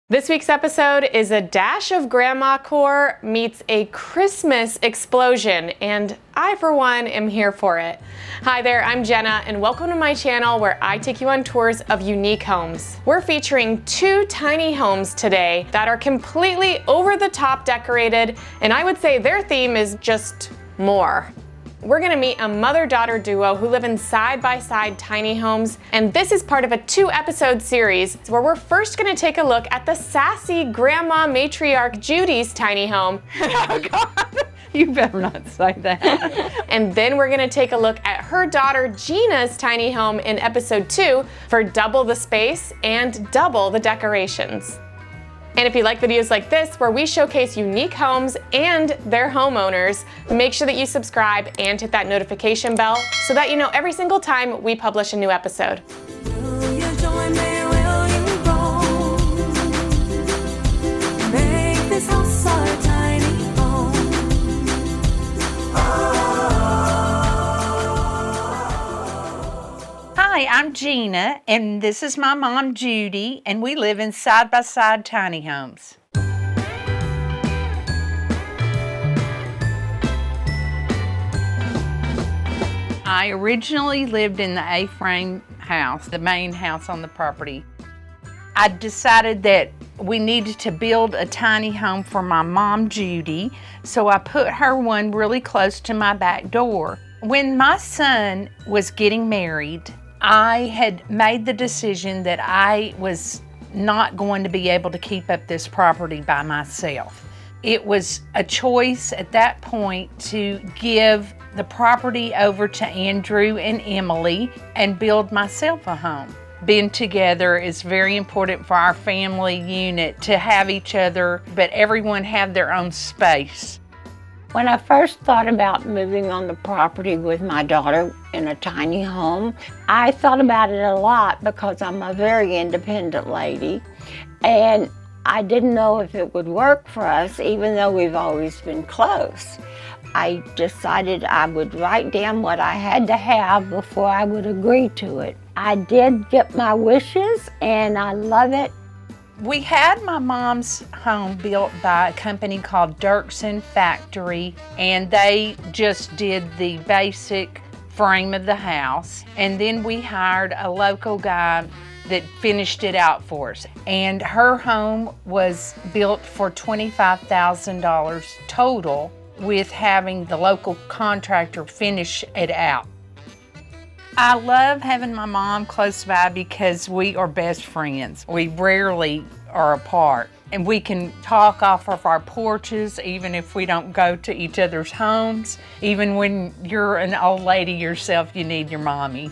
This week's episode is a dash of grandma core meets a Christmas explosion, and I, for one, am here for it. Hi there, I'm Jenna, and welcome to my channel where I take you on tours of unique homes. We're featuring two tiny homes today that are completely over-the-top decorated, and I would say their theme is just more. We're gonna meet a mother-daughter duo who live in side-by-side tiny homes, and this is part of a 2-episode series where we're first gonna take a look at the sassy grandma matriarch Judy's tiny home. Oh God, you better not say that. And then we're gonna take a look at her daughter Gina's tiny home in episode 2 for double the space and double the decorations. And if you like videos like this, where we showcase unique homes and their homeowners, make sure that you subscribe and hit that notification bell so that you know every single time we publish a new episode. Will you join me? Will you roll? Make this house our tiny home. Hi, I'm Gina, and this is my mom, Judy, and we live in side-by-side tiny homes. I originally lived in the A-frame house, the main house on the property. I decided that we needed to build a tiny home for my mom, Judy, so I put her one really close to my back door. When my son was getting married, I had made the decision that I was not going to be able to keep up this property by myself. It was a choice at that point to give the property over to Andrew and Emily and build myself a home. Being together is very important for our family unit to have each other, but everyone have their own space. When I first thought about moving on the property with my daughter in a tiny home, I thought about it a lot because I'm a very independent lady, and I didn't know if it would work for us, even though we've always been close. I decided I would write down what I had to have before I would agree to it. I did get my wishes, and I love it. We had my mom's home built by a company called Dirksen Factory, and they just did the basic frame of the house. And then we hired a local guy that finished it out for us. And her home was built for $25,000 total, with having the local contractor finish it out. I love having my mom close by because we are best friends. We rarely are apart, and we can talk off of our porches even if we don't go to each other's homes. Even when you're an old lady yourself, you need your mommy.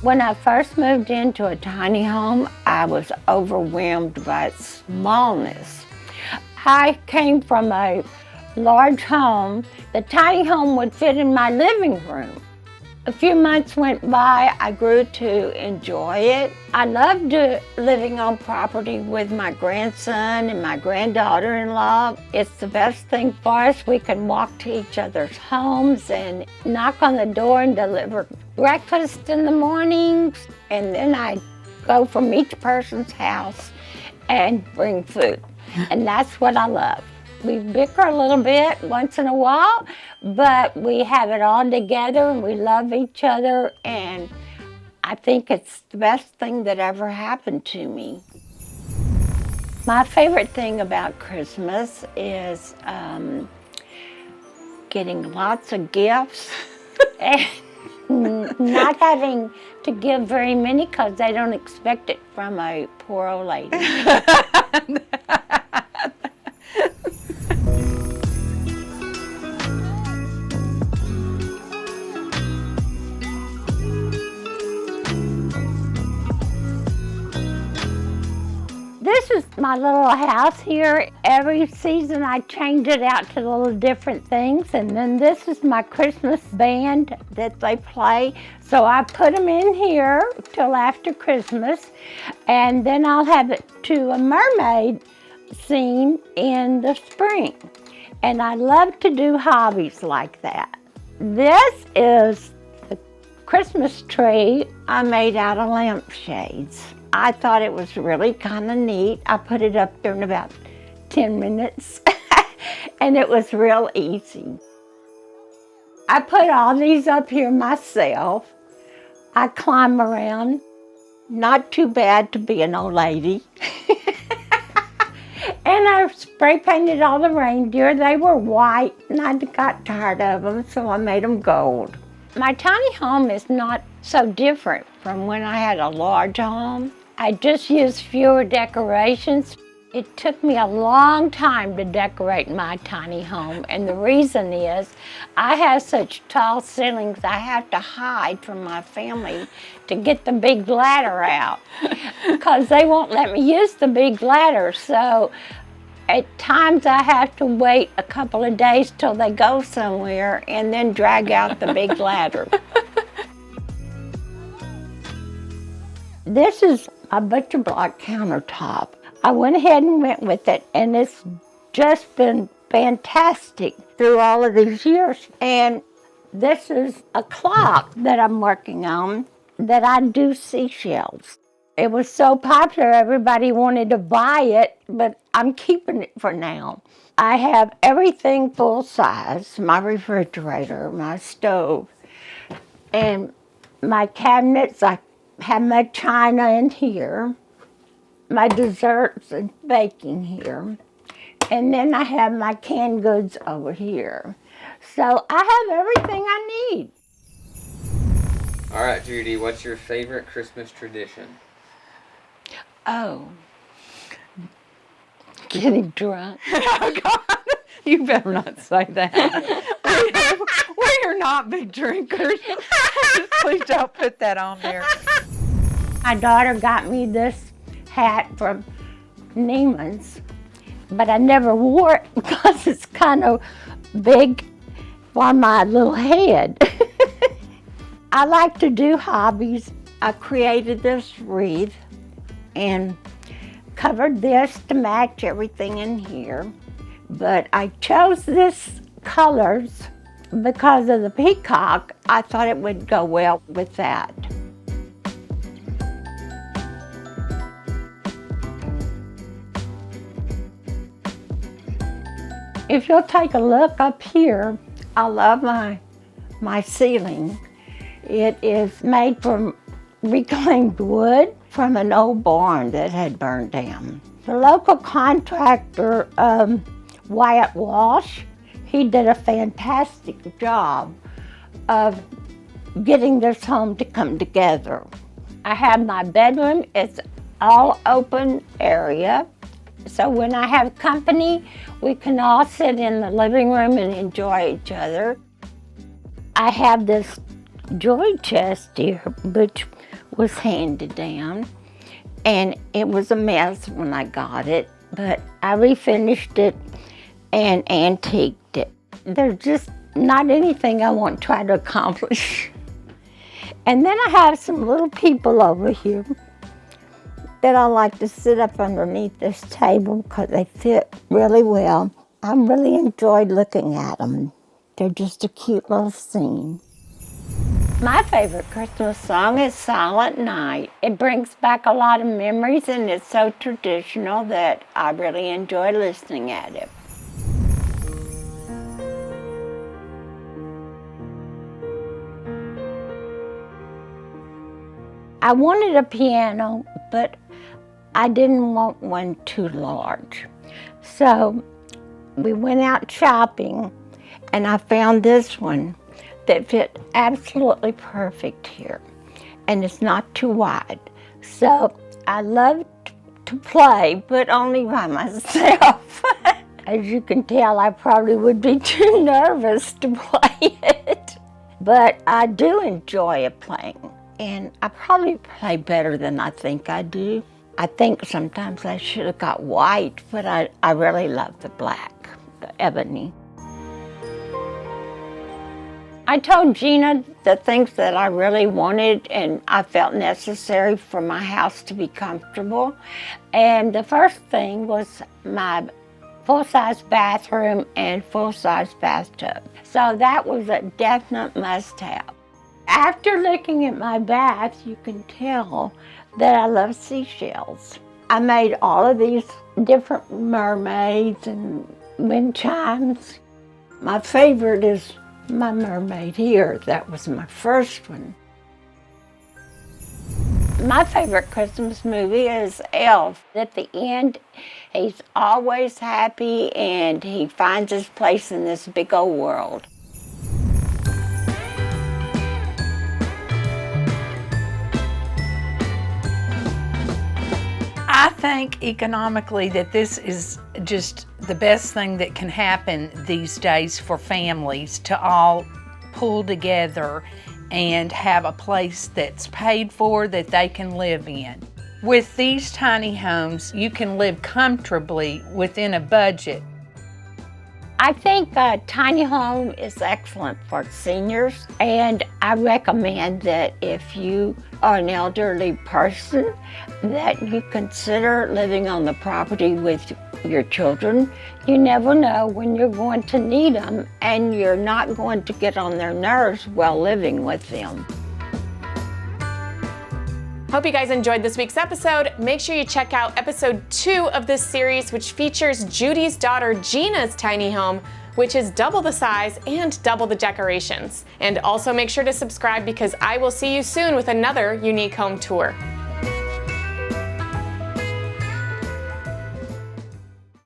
When I first moved into a tiny home, I was overwhelmed by its smallness. I came from a large home. The tiny home would fit in my living room. A few months went by, I grew to enjoy it. I loved living on property with my grandson and my granddaughter-in-law. It's the best thing for us. We can walk to each other's homes and knock on the door and deliver breakfast in the mornings. And then I go from each person's house and bring food. And that's what I love. We bicker a little bit once in a while, but we have it all together and we love each other, and I think it's the best thing that ever happened to me. My favorite thing about Christmas is getting lots of gifts and not having to give very many because they don't expect it from a poor old lady. This is my little house here. Every season I change it out to little different things, and then this is my Christmas band that they play. So I put them in here till after Christmas, and then I'll have it to a mermaid scene in the spring. And I love to do hobbies like that. This is the Christmas tree I made out of lampshades. I thought it was really kind of neat. I put it up there in about 10 minutes and it was real easy. I put all these up here myself. I climb around. Not too bad to be an old lady. And I spray painted all the reindeer. They were white and I got tired of them, so I made them gold. My tiny home is not so different from when I had a large home. I just used fewer decorations. It took me a long time to decorate my tiny home, and the reason is I have such tall ceilings I have to hide from my family to get the big ladder out because they won't let me use the big ladder. So at times I have to wait a couple of days till they go somewhere and then drag out the big ladder. This is my butcher block countertop. I went ahead and went with it, and it's just been fantastic through all of these years. And this is a clock that I'm working on that I do seashells. It was so popular, everybody wanted to buy it, but I'm keeping it for now. I have everything full size, my refrigerator, my stove, and my cabinets. I have my china in here, my desserts and baking here, and then I have my canned goods over here. So I have everything I need. All right, Judy, what's your favorite Christmas tradition? Oh, getting drunk. Oh, God. You better not say that. We are not big drinkers. Please don't put that on there. My daughter got me this hat from Neiman's, but I never wore it because it's kind of big for my little head. I like to do hobbies. I created this wreath and covered this to match everything in here, but I chose this colors because of the peacock. I thought it would go well with that. If you'll take a look up here, I love my ceiling. It is made from reclaimed wood from an old barn that had burned down. The local contractor, Wyatt Walsh, he did a fantastic job of getting this home to come together. I have my bedroom, it's all open area. So when I have company, we can all sit in the living room and enjoy each other. I have this joy chest here, which was handed down, and it was a mess when I got it, but I refinished it and antiqued it. There's just not anything I won't try to accomplish. And then I have some little people over here that I like to sit up underneath this table because they fit really well. I really enjoyed looking at them. They're just a cute little scene. My favorite Christmas song is Silent Night. It brings back a lot of memories and it's so traditional that I really enjoy listening at it. I wanted a piano, but I didn't want one too large. So we went out shopping and I found this one that fit absolutely perfect here. And it's not too wide. So I love to play, but only by myself. As you can tell, I probably would be too nervous to play it. But I do enjoy it playing. And I probably play better than I think I do. I think sometimes I should have got white, but I really love the black, the ebony. I told Gina the things that I really wanted and I felt necessary for my house to be comfortable. And the first thing was my full-size bathroom and full-size bathtub. So that was a definite must-have. After looking at my bath, you can tell that I love seashells. I made all of these different mermaids and wind chimes. My favorite is my mermaid here. That was my first one. My favorite Christmas movie is Elf. At the end, he's always happy and he finds his place in this big old world. I think economically that this is just the best thing that can happen these days for families to all pull together and have a place that's paid for that they can live in. With these tiny homes, you can live comfortably within a budget. I think a tiny home is excellent for seniors, and I recommend that if you are an elderly person, that you consider living on the property with your children. You never know when you're going to need them, and you're not going to get on their nerves while living with them. Hope you guys enjoyed this week's episode. Make sure you check out episode 2 of this series, which features Judy's daughter Gina's tiny home, which is double the size and double the decorations. And also make sure to subscribe because I will see you soon with another unique home tour.